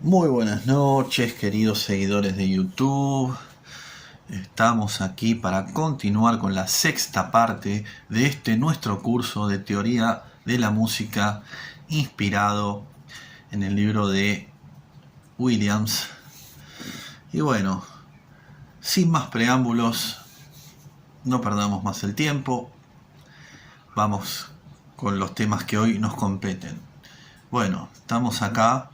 Muy buenas noches, queridos seguidores de YouTube. Estamos aquí para continuar con la sexta parte de este nuestro curso de teoría de la música inspirado en el libro de Williams. Y bueno, sin más preámbulos, no perdamos más el tiempo. Vamos con los temas que hoy nos competen. Bueno, estamos acá.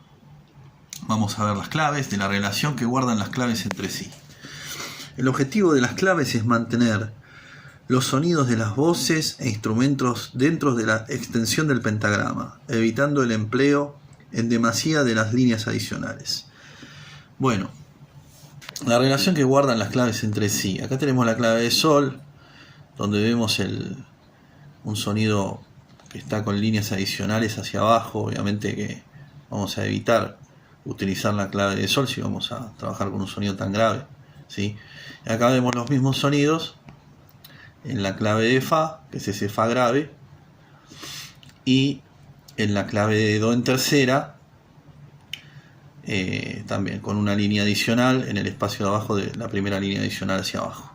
Vamos a ver las claves de la relación que guardan las claves entre sí. El objetivo de las claves es mantener los sonidos de las voces e instrumentos dentro de la extensión del pentagrama, evitando el empleo en demasía de las líneas adicionales. Bueno, la relación que guardan las claves entre sí. Acá tenemos la clave de sol, donde vemos un sonido que está con líneas adicionales hacia abajo. Obviamente que vamos a evitar utilizar la clave de sol si vamos a trabajar con un sonido tan grave, ¿sí? Acá vemos los mismos sonidos en la clave de fa, que es ese fa grave, y en la clave de do en tercera, también con una línea adicional en el espacio de abajo de la primera línea adicional hacia abajo.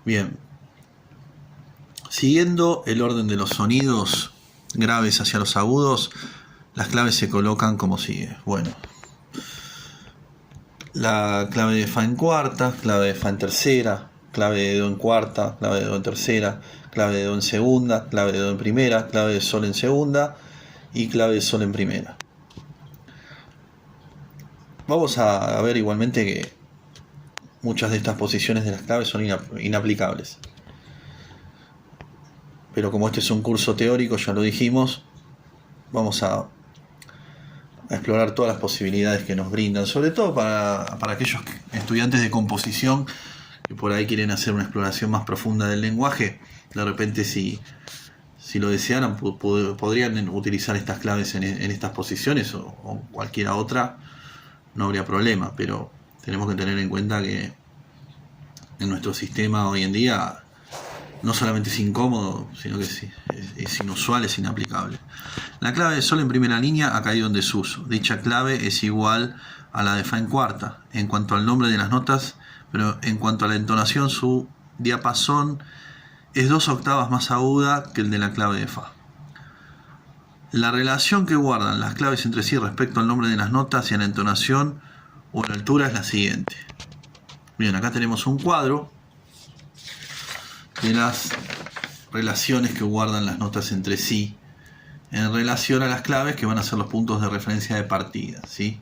Bien, siguiendo el orden de los sonidos graves hacia los agudos, las claves se colocan como sigue. Bueno, la clave de fa en cuarta, clave de fa en tercera, clave de do en cuarta, clave de do en tercera, clave de do en segunda, clave de do en primera, clave de sol en segunda y clave de sol en primera. Vamos a ver igualmente que muchas de estas posiciones de las claves son inaplicables. Pero como este es un curso teórico, ya lo dijimos, vamos a explorar todas las posibilidades que nos brindan, sobre todo para aquellos estudiantes de composición que por ahí quieren hacer una exploración más profunda del lenguaje. De repente, si lo desearan, podrían utilizar estas claves en estas posiciones o cualquiera otra, no habría problema, pero tenemos que tener en cuenta que en nuestro sistema hoy en día no solamente es incómodo, sino que es inusual, es inaplicable. La clave de sol en primera línea ha caído en desuso. Dicha clave es igual a la de fa en cuarta en cuanto al nombre de las notas, pero en cuanto a la entonación, su diapasón es 2 octavas más aguda que el de la clave de fa. La relación que guardan las claves entre sí respecto al nombre de las notas y a la entonación o la altura es la siguiente. Bien, acá tenemos un cuadro de las relaciones que guardan las notas entre sí en relación a las claves que van a ser los puntos de referencia de partida, ¿sí?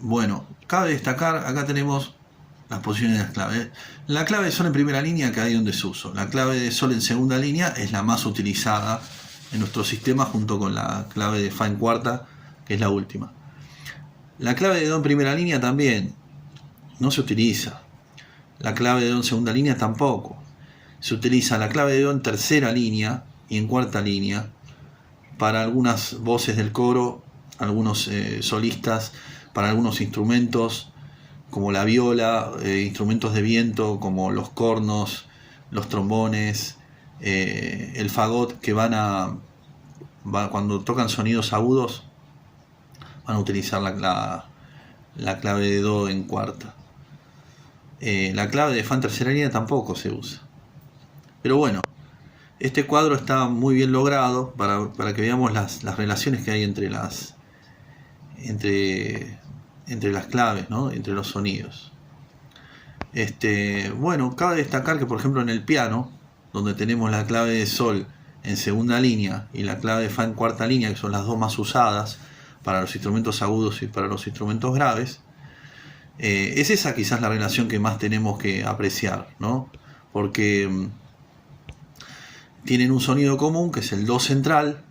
Bueno, cabe destacar, acá tenemos las posiciones de las claves. La clave de sol en primera línea ha caído en desuso. La clave de sol en segunda línea es la más utilizada en nuestro sistema junto con la clave de fa en cuarta, que es la última. La clave de do en primera línea también no se utiliza. La clave de do en segunda línea tampoco. Se utiliza la clave de do en tercera línea y en cuarta línea para algunas voces del coro, algunos solistas, para algunos instrumentos como la viola, instrumentos de viento como los cornos, los trombones, el fagot, que cuando tocan sonidos agudos van a utilizar la clave de do en cuarta. La clave de fa en tercera línea tampoco se usa. Pero bueno, este cuadro está muy bien logrado para que veamos las relaciones que hay entre las claves, ¿no? Entre los sonidos. Bueno, cabe destacar que por ejemplo en el piano, donde tenemos la clave de sol en segunda línea y la clave de fa en cuarta línea, que son las dos más usadas para los instrumentos agudos y para los instrumentos graves, es esa quizás la relación que más tenemos que apreciar, ¿no? Porque tienen un sonido común, que es el do central,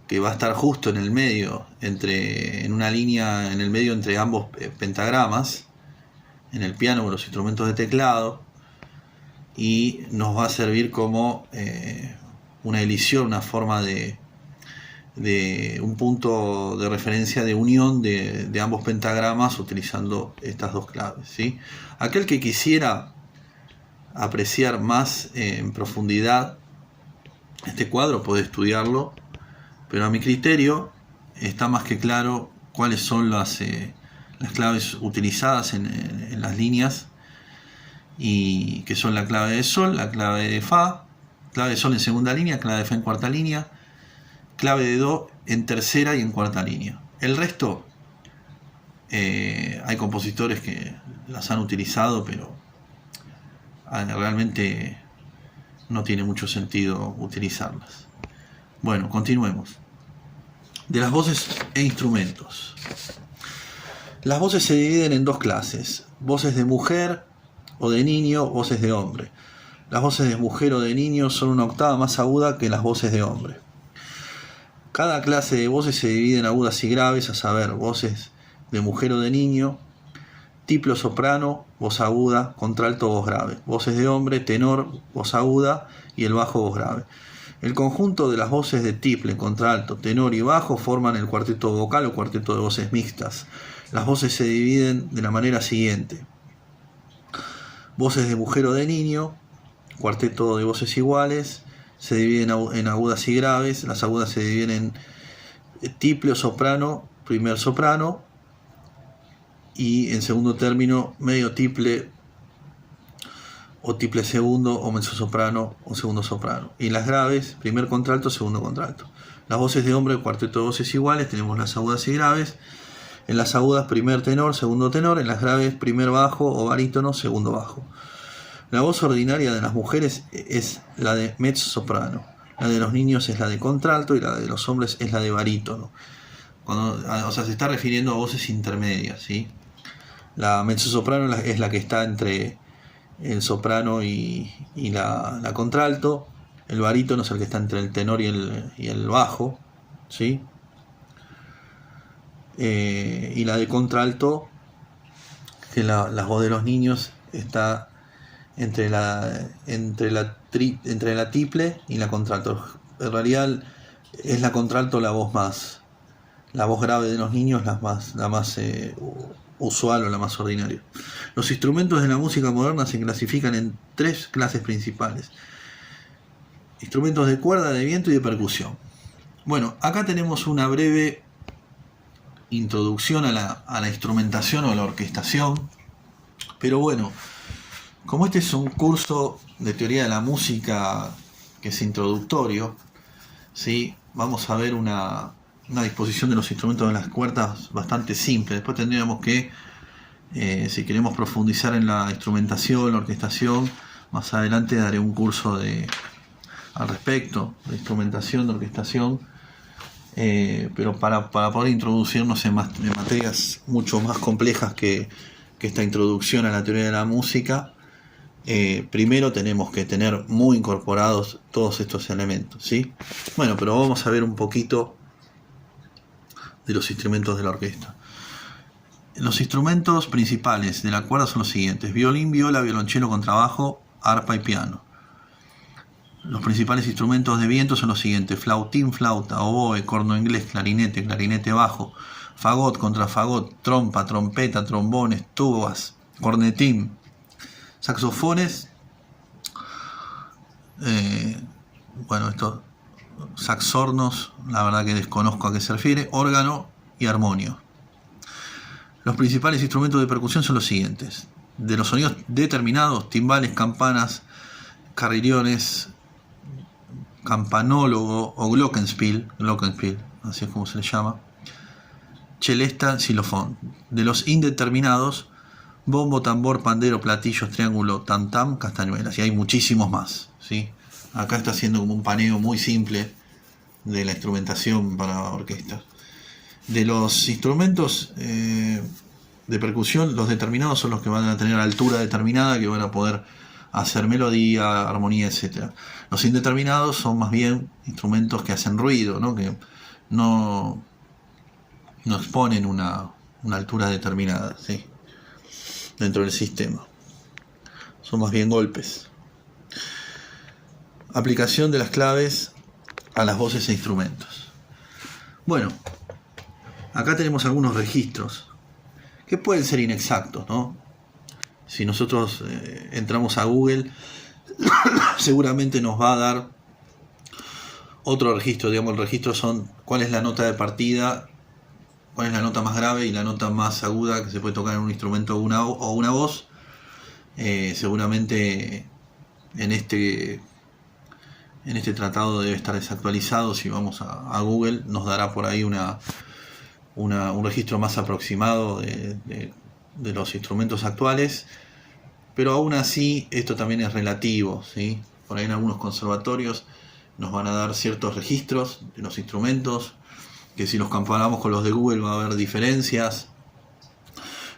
que va a estar justo en el medio, en una línea en el medio entre ambos pentagramas, en el piano o los instrumentos de teclado, y nos va a servir como una elisión, una forma de un punto de referencia de unión de ambos pentagramas utilizando estas dos claves, ¿sí? Aquel que quisiera apreciar más en profundidad este cuadro puede estudiarlo, pero a mi criterio está más que claro cuáles son las claves utilizadas en las líneas, y que son la clave de sol, la clave de fa, clave de sol en segunda línea, clave de fa en cuarta línea, clave de do en tercera y en cuarta línea. El resto, hay compositores que las han utilizado, pero realmente no tiene mucho sentido utilizarlas. Bueno, continuemos. De las voces e instrumentos. Las voces se dividen en dos clases: voces de mujer o de niño, voces de hombre. Las voces de mujer o de niño son una octava más aguda que las voces de hombre. Cada clase de voces se divide en agudas y graves, a saber, voces de mujer o de niño, tiplo, soprano, voz aguda, contralto, voz grave. Voces de hombre, tenor, voz aguda y el bajo, voz grave. El conjunto de las voces de tiple, contralto, tenor y bajo forman el cuarteto vocal o cuarteto de voces mixtas. Las voces se dividen de la manera siguiente: voces de mujer o de niño, cuarteto de voces iguales, se dividen en agudas y graves. Las agudas se dividen en tiple o soprano, primer soprano, y en segundo término medio tiple o tiple segundo, o mezzosoprano o segundo soprano. Y las graves, primer contralto, segundo contralto. Las voces de hombre, cuarteto de voces iguales, tenemos las agudas y graves. En las agudas, primer tenor, segundo tenor. En las graves, primer bajo o barítono, segundo bajo. La voz ordinaria de las mujeres es la de mezzosoprano. La de los niños es la de contralto y la de los hombres es la de barítono. Se está refiriendo a voces intermedias, ¿sí? La mezzosoprano es la que está entre el soprano y la contralto. El barítono es el que está entre el tenor y el bajo, ¿sí? Y la de contralto, que la voz de los niños está entre la tiple y la contralto. En realidad es la contralto la voz grave de los niños, la más usual o la más ordinaria. Los instrumentos de la música moderna se clasifican en tres clases principales: instrumentos de cuerda, de viento y de percusión. Bueno, acá tenemos una breve introducción a la instrumentación o a la orquestación, pero bueno, como este es un curso de teoría de la música que es introductorio, ¿sí? Vamos a ver una disposición de los instrumentos de las cuerdas bastante simple. Después tendríamos que, si queremos profundizar en la instrumentación, la orquestación, más adelante daré un curso al respecto de instrumentación, de orquestación, pero para poder introducirnos en materias mucho más complejas que esta introducción a la teoría de la música, primero tenemos que tener muy incorporados todos estos elementos, ¿sí? Bueno, pero vamos a ver un poquito de los instrumentos de la orquesta. Los instrumentos principales de la cuerda son los siguientes: violín, viola, violonchelo, contrabajo, arpa y piano. Los principales instrumentos de viento son los siguientes: flautín, flauta, oboe, corno inglés, clarinete, clarinete bajo, fagot, contrafagot, trompa, trompeta, trombones, tubas, cornetín, saxofones, estos saxornos, la verdad que desconozco a qué se refiere, órgano y armonio. Los principales instrumentos de percusión son los siguientes: de los sonidos determinados, timbales, campanas, carrillones, campanólogo o glockenspiel, así es como se le llama, celesta, xilofón. De los indeterminados, bombo, tambor, pandero, platillos, triángulo, tam-tam, castañuelas, y hay muchísimos más, ¿sí? Acá está haciendo como un paneo muy simple de la instrumentación para orquesta. De los instrumentos de percusión, los determinados son los que van a tener altura determinada, que van a poder hacer melodía, armonía, etc. Los indeterminados son más bien instrumentos que hacen ruido, ¿no? Que no exponen una altura determinada, ¿sí? Dentro del sistema. Son más bien golpes. Aplicación de las claves a las voces e instrumentos. Bueno, acá tenemos algunos registros que pueden ser inexactos, ¿no? Si nosotros entramos a Google, seguramente nos va a dar otro registro. Digamos, el registro son cuál es la nota de partida cuál es la nota más grave y la nota más aguda que se puede tocar en un instrumento o una voz. Seguramente en este tratado debe estar desactualizado. Si vamos a Google nos dará por ahí un registro más aproximado de los instrumentos actuales, pero aún así esto también es relativo, ¿sí? Por ahí en algunos conservatorios nos van a dar ciertos registros de los instrumentos, que si los comparamos con los de Google va a haber diferencias.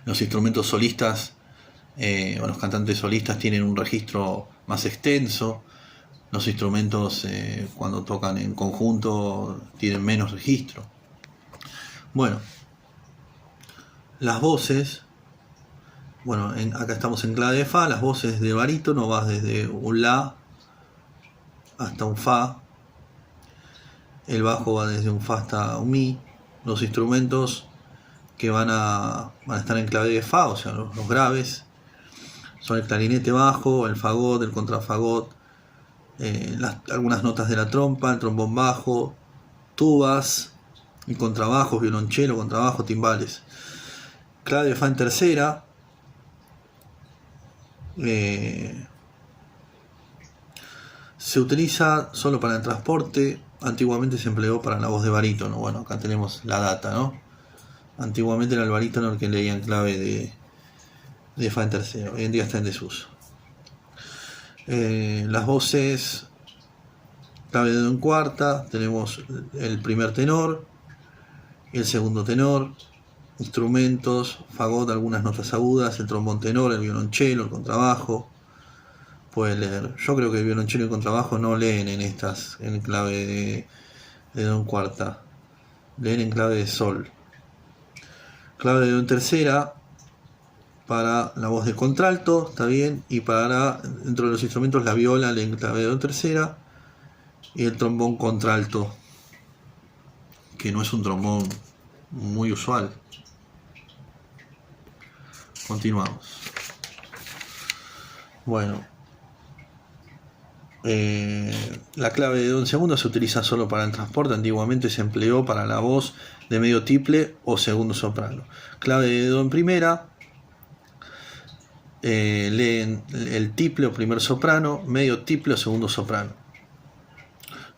Los instrumentos solistas o los cantantes solistas tienen un registro más extenso. Los instrumentos cuando tocan en conjunto tienen menos registro. Bueno, las voces, bueno, acá estamos en clave de Fa. Las voces de barítono vas desde un La hasta un Fa. El bajo va desde un Fa hasta un Mi. Los instrumentos que van a estar en clave de Fa, o sea, los graves, son el clarinete bajo, el fagot, el contrafagot, algunas notas de la trompa, el trombón bajo, tubas y contrabajos, violonchelo, contrabajo, timbales. Clave de Fa en tercera. Se utiliza solo para el transporte. Antiguamente se empleó para la voz de barítono. Bueno, acá tenemos la data, ¿no? Antiguamente era el barítono el que leía en clave de Fa en tercera. Hoy en día está en desuso. Las voces, clave de Do en cuarta. Tenemos el primer tenor y el segundo tenor. Instrumentos, fagot, algunas notas agudas, el trombón tenor, el violonchelo, el contrabajo. Puede leer. Yo creo que el violonchelo y el contrabajo no leen en clave de Do en cuarta. Leen en clave de sol. Clave de Do en tercera para la voz de contralto, está bien. Y para, dentro de los instrumentos, la viola leen clave de Do en tercera. Y el trombón contralto, que no es un trombón muy usual. Continuamos. Bueno, la clave de Do en segunda se utiliza solo para el transporte. Antiguamente se empleó para la voz de medio tiple o segundo soprano. Clave de Do en primera, leen el tiple o primer soprano, medio tiple o segundo soprano.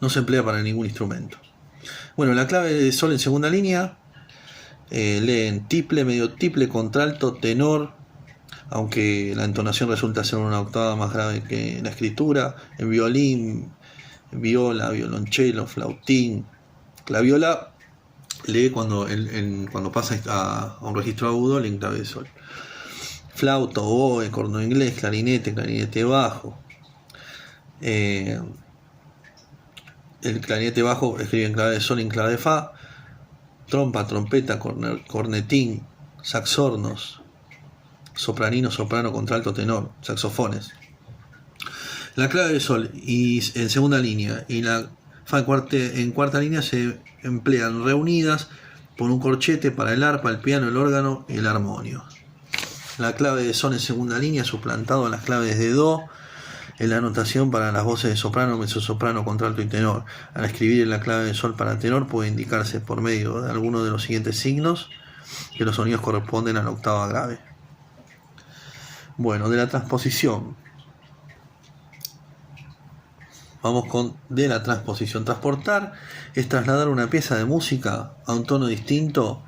No se emplea para ningún instrumento. Bueno, la clave de Sol en segunda línea, leen tiple, medio tiple, contralto, tenor, aunque la entonación resulta ser una octava más grave que la escritura. En violín, viola, violonchelo, flautín. La viola lee cuando pasa a un registro agudo, lee en clave de Sol. Flauta, oboe, corno inglés, clarinete bajo. El clarinete bajo escribe en clave de Sol y en clave de Fa. Trompa, trompeta, cornetín, saxornos, sopranino, soprano, contralto, tenor, saxofones. La clave de Sol y en segunda línea y la Fa en cuarta línea se emplean reunidas por un corchete para el arpa, el piano, el órgano y el armonio. La clave de Sol en segunda línea suplantado en las claves de Do en la notación para las voces de soprano, mezzosoprano, contralto y tenor. Al escribir en la clave de Sol para tenor puede indicarse por medio de alguno de los siguientes signos que los sonidos corresponden a la octava grave. Bueno, de la transposición. Vamos con de la transposición. Transportar es trasladar una pieza de música a un tono distinto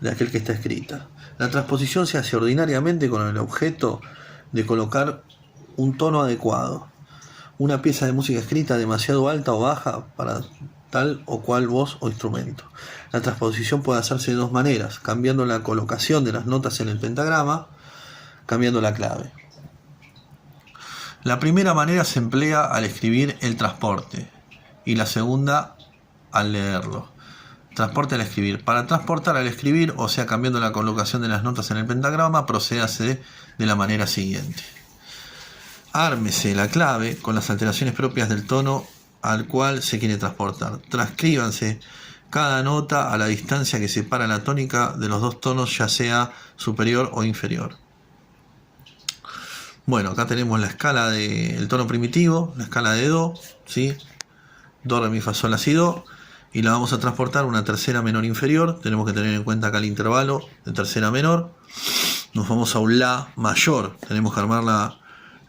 de aquel que está escrita. La transposición se hace ordinariamente con el objeto de colocar un tono adecuado. Una pieza de música escrita demasiado alta o baja para tal o cual voz o instrumento. La transposición puede hacerse de dos maneras: cambiando la colocación de las notas en el pentagrama, cambiando la clave. La primera manera se emplea al escribir el transporte y la segunda al leerlo. Transporte al escribir. Para transportar al escribir, o sea, cambiando la colocación de las notas en el pentagrama, procédase de la manera siguiente. Ármese la clave con las alteraciones propias del tono al cual se quiere transportar. Transcríbanse cada nota a la distancia que separa la tónica de los dos tonos, ya sea superior o inferior. Bueno, acá tenemos la escala del tono primitivo, la escala de Do, ¿sí? Do, re, mi, fa, sol, la, si, do. y la vamos a transportar a una tercera menor inferior. Tenemos que tener en cuenta acá el intervalo de tercera menor. Nos vamos a un La mayor, tenemos que armar la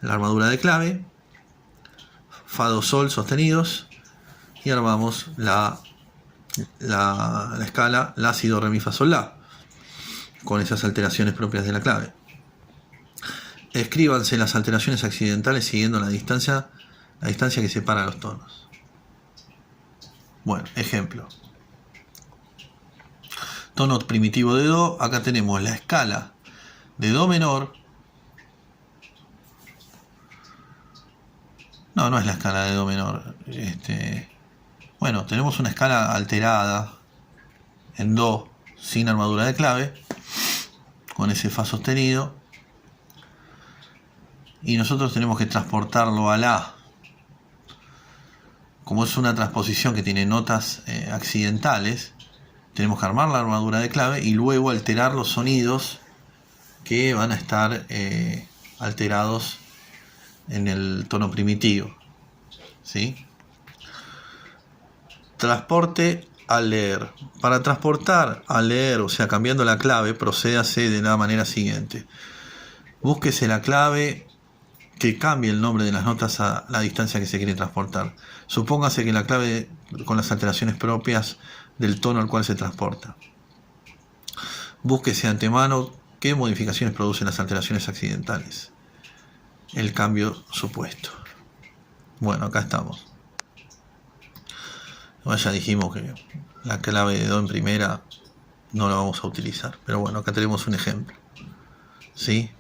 armadura de clave, Fa, Do, Sol sostenidos, y armamos la escala La, Si, Do, Re, Mi, Fa, Sol, La, con esas alteraciones propias de la clave. Escríbanse las alteraciones accidentales siguiendo la distancia que separa los tonos. Bueno, ejemplo. Tono primitivo de Do, acá tenemos la escala de Do menor. No es la escala de Do menor. Bueno, tenemos una escala alterada en Do sin armadura de clave, con ese Fa sostenido, y nosotros tenemos que transportarlo a La. Como es una transposición que tiene notas accidentales, tenemos que armar la armadura de clave y luego alterar los sonidos que van a estar alterados en el tono primitivo, ¿sí? Transporte al leer. Para transportar al leer, o sea, cambiando la clave, procédase de la manera siguiente. Búsquese la clave que cambie el nombre de las notas a la distancia que se quiere transportar. Supóngase que la clave con las alteraciones propias del tono al cual se transporta. Búsquese de antemano qué modificaciones producen las alteraciones accidentales. El cambio supuesto. Bueno, acá estamos. Bueno, ya dijimos que la clave de Do en primera no la vamos a utilizar. Pero bueno, acá tenemos un ejemplo. ¿Sí?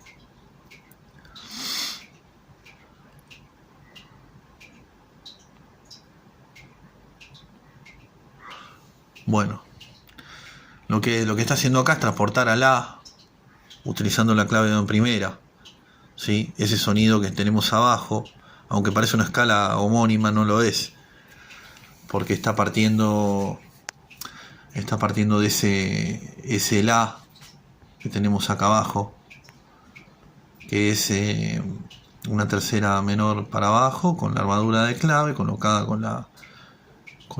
Bueno, lo que está haciendo acá es transportar a La utilizando la clave de Do en primera, ¿sí? Ese sonido que tenemos abajo, aunque parece una escala homónima, no lo es, porque está partiendo de ese La que tenemos acá abajo, que es una tercera menor para abajo, con la armadura de clave colocada con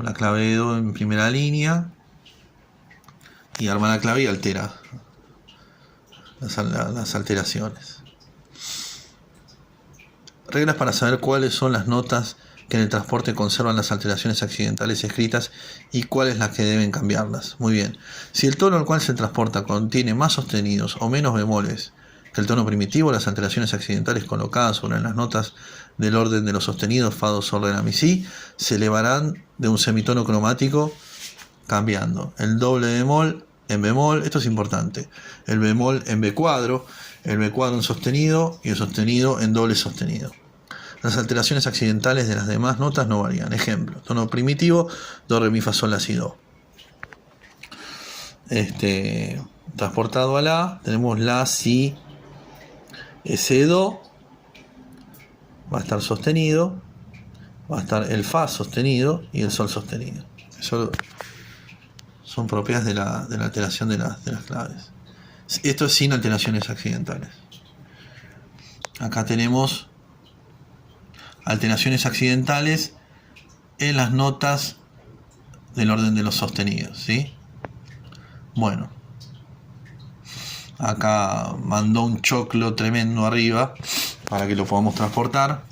la clave de Do en primera línea, y arma la clave y altera las alteraciones. Reglas para saber cuáles son las notas que en el transporte conservan las alteraciones accidentales escritas y cuáles las que deben cambiarlas. Muy bien. Si el tono al cual se transporta contiene más sostenidos o menos bemoles que el tono primitivo, las alteraciones accidentales colocadas sobre las notas del orden de los sostenidos Fa, Do, Sol, Re, La, Mi, Si se elevarán de un semitono cromático cambiando el doble bemol en bemol, esto es importante, el bemol en B cuadro, el B cuadro en sostenido y el sostenido en doble sostenido. Las alteraciones accidentales de las demás notas no varían. Ejemplo, tono primitivo, Do, Re, Mi, Fa, Sol, La, Si, Do. Transportado a La, tenemos La, Si, ese Do, va a estar sostenido, va a estar el Fa sostenido y el Sol sostenido. Eso son propias de la alteración de las claves. Esto es sin alteraciones accidentales. Acá tenemos alteraciones accidentales en las notas del orden de los sostenidos, ¿sí? Bueno, acá mandó un choclo tremendo arriba para que lo podamos transportar.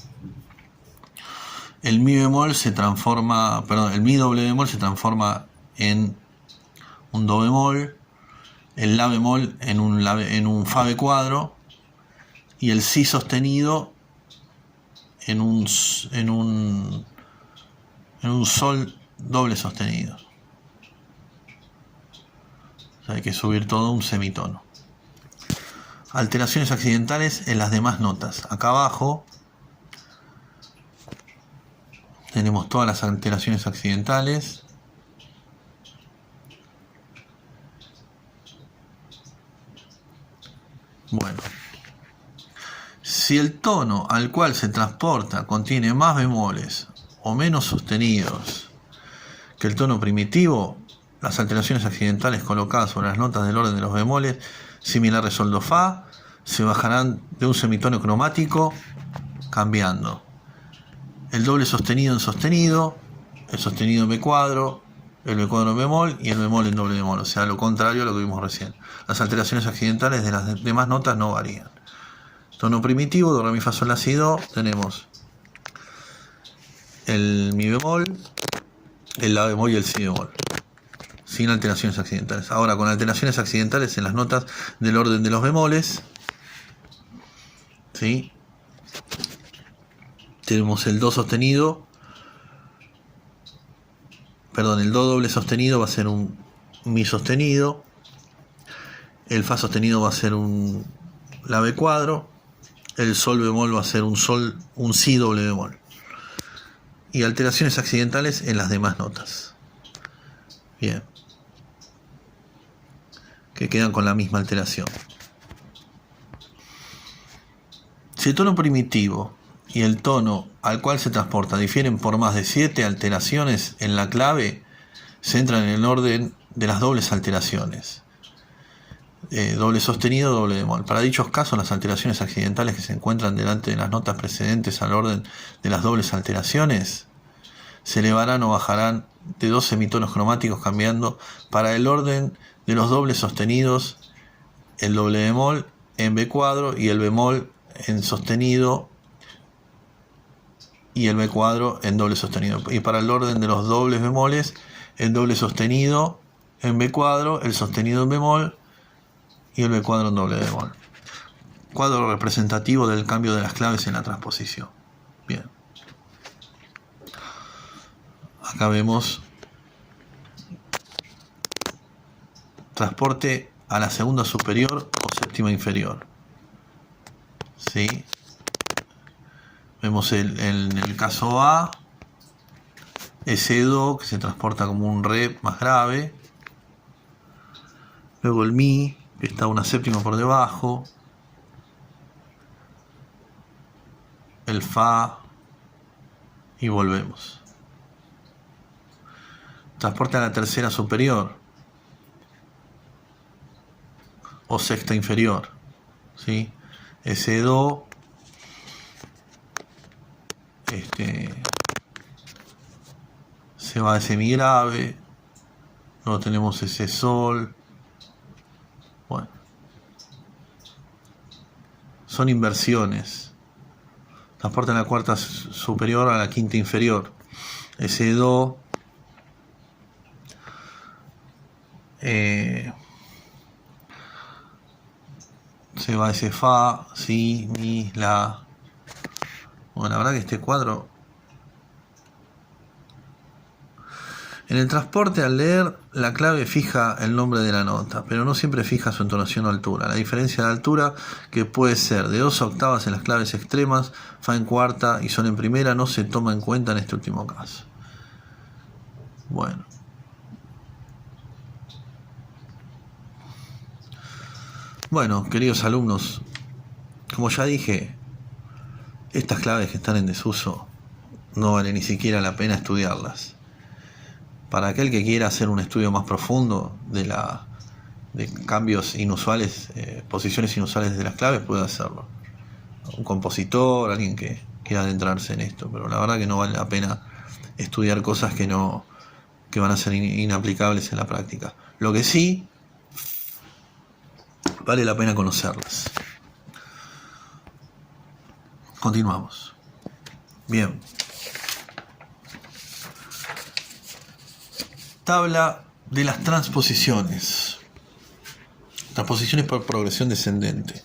El Mi bemol se transforma, el Mi doble bemol se transforma en un Do bemol, el La bemol en un Fa B cuadro y el Si sostenido en un Sol doble sostenido. O sea, hay que subir todo un semitono. Alteraciones accidentales en las demás notas. Acá abajo tenemos todas las alteraciones accidentales. Bueno, si el tono al cual se transporta contiene más bemoles o menos sostenidos que el tono primitivo, las alteraciones accidentales colocadas sobre las notas del orden de los bemoles, similar a Sol, Do, Fa, se bajarán de un semitono cromático cambiando el doble sostenido en sostenido, el sostenido en B cuadro el B cuadro en bemol y el bemol en doble bemol, o sea, lo contrario a lo que vimos recién. Las alteraciones accidentales de las demás notas no varían. Tono primitivo, do, re, mi, fa, sol, la, si, do, tenemos el mi bemol, el la bemol y el si bemol, sin alteraciones accidentales. Ahora, con alteraciones accidentales en las notas del orden de los bemoles, ¿sí? Tenemos el do sostenido, perdón, el do doble sostenido va a ser un mi sostenido, el fa sostenido va a ser un la B cuadro, el sol bemol va a ser un si doble bemol. Y alteraciones accidentales en las demás notas. Bien. Que quedan con la misma alteración. Si el tono primitivo y el tono al cual se transporta difieren por más de 7 alteraciones en la clave, se entran en el orden de las dobles alteraciones. Doble sostenido, doble bemol. Para dichos casos, las alteraciones accidentales que se encuentran delante de las notas precedentes al orden de las dobles alteraciones se elevarán o bajarán de 2 semitonos cromáticos, cambiando para el orden de los dobles sostenidos el doble bemol en B cuadro y el bemol en sostenido y el B cuadro en doble sostenido. Y para el orden de los dobles bemoles, el doble sostenido en B cuadro, el sostenido en bemol y el B cuadro en doble bemol. Cuadro representativo del cambio de las claves en la transposición. Bien. Acá vemos transporte a la segunda superior o séptima inferior. ¿Sí? Vemos en el caso A, ese do que se transporta como un re más grave. Luego el mi, que está una séptima por debajo. El fa. Y volvemos. Transporte a la tercera superior o sexta inferior, ¿sí? Ese do, se va a ese mi grave, luego tenemos ese sol. Bueno, son inversiones. Transporta a la cuarta superior a la quinta inferior. Ese do, se va ese fa, si, mi, la. Bueno, la verdad que este cuadro, en el transporte, al leer la clave fija el nombre de la nota, pero no siempre fija su entonación o altura. La diferencia de altura, que puede ser de 2 octavas en las claves extremas, fa en cuarta y sol en primera, no se toma en cuenta en este último caso. Bueno, queridos alumnos, como ya dije, estas claves que están en desuso no vale ni siquiera la pena estudiarlas. Para aquel que quiera hacer un estudio más profundo de cambios inusuales, posiciones inusuales de las claves, puede hacerlo. Un compositor, alguien que quiera adentrarse en esto, pero la verdad que no vale la pena estudiar cosas que van a ser inaplicables en la práctica. Lo que sí vale la pena conocerlas. Continuamos. Bien. Tabla de las transposiciones. Transposiciones por progresión descendente.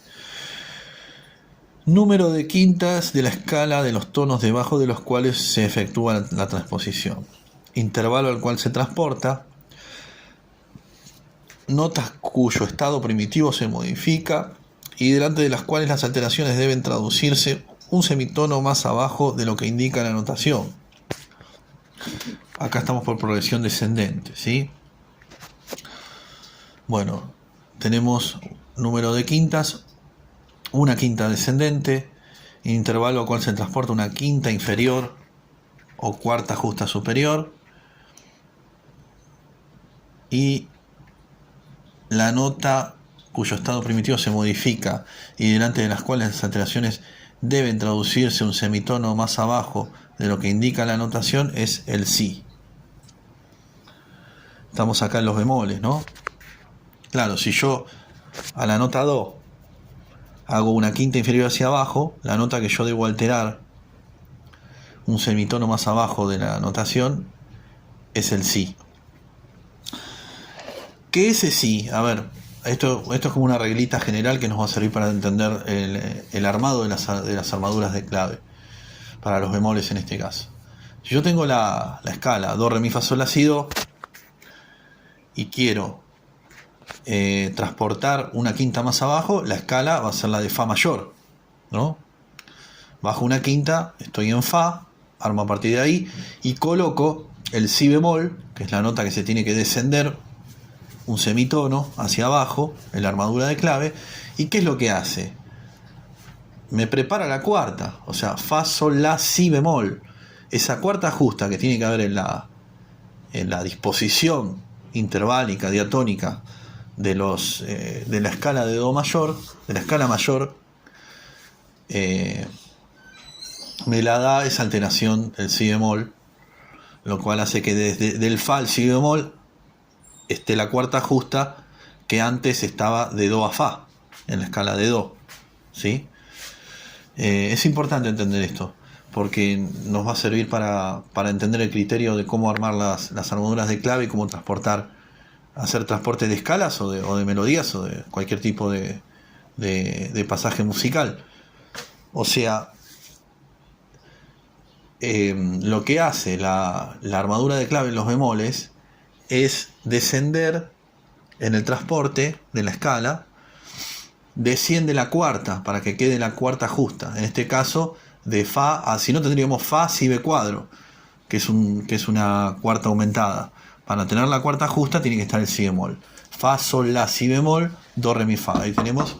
Número de quintas de la escala de los tonos debajo de los cuales se efectúa la transposición. Intervalo al cual se transporta. Notas cuyo estado primitivo se modifica y delante de las cuales las alteraciones deben traducirse un semitono más abajo de lo que indica la notación. Acá estamos por progresión descendente, ¿sí? Bueno, tenemos número de quintas, una quinta descendente, intervalo al cual se transporta una quinta inferior o cuarta justa superior, y la nota cuyo estado primitivo se modifica y delante de las cuales las alteraciones deben traducirse un semitono más abajo de lo que indica la notación es el si. Estamos acá en los bemoles, ¿no? Claro, si yo a la nota do hago una quinta inferior hacia abajo, la nota que yo debo alterar un semitono más abajo de la notación es el si. ¿Qué es ese si? A ver, esto es como una reglita general que nos va a servir para entender el armado de las armaduras de clave, para los bemoles en este caso. Si yo tengo la escala do, re, mi, fa, sol, la, si, do y quiero transportar una quinta más abajo, la escala va a ser la de fa mayor, ¿no? Bajo una quinta, estoy en fa, armo a partir de ahí y coloco el si bemol, que es la nota que se tiene que descender un semitono hacia abajo en la armadura de clave. ¿Y qué es lo que hace? Me prepara la cuarta, o sea, fa, sol, la, si bemol. Esa cuarta justa que tiene que haber en la disposición interválica, diatónica de la escala de do mayor, de la escala mayor, me la da esa alteración del si bemol, lo cual hace que del fa al si bemol esté la cuarta justa que antes estaba de do a fa en la escala de do, ¿sí? Es importante entender esto porque nos va a servir para entender el criterio de cómo armar las armaduras de clave y cómo hacer transporte de escalas o de melodías o de cualquier tipo de pasaje musical. O sea, lo que hace la armadura de clave en los bemoles es descender en el transporte de la escala, desciende la cuarta para que quede la cuarta justa. En este caso, de fa a, si no tendríamos fa, si, be cuadro, que es una cuarta aumentada. Para tener la cuarta justa tiene que estar el si bemol. Fa, sol, la, si bemol, do, re, mi, fa. Ahí tenemos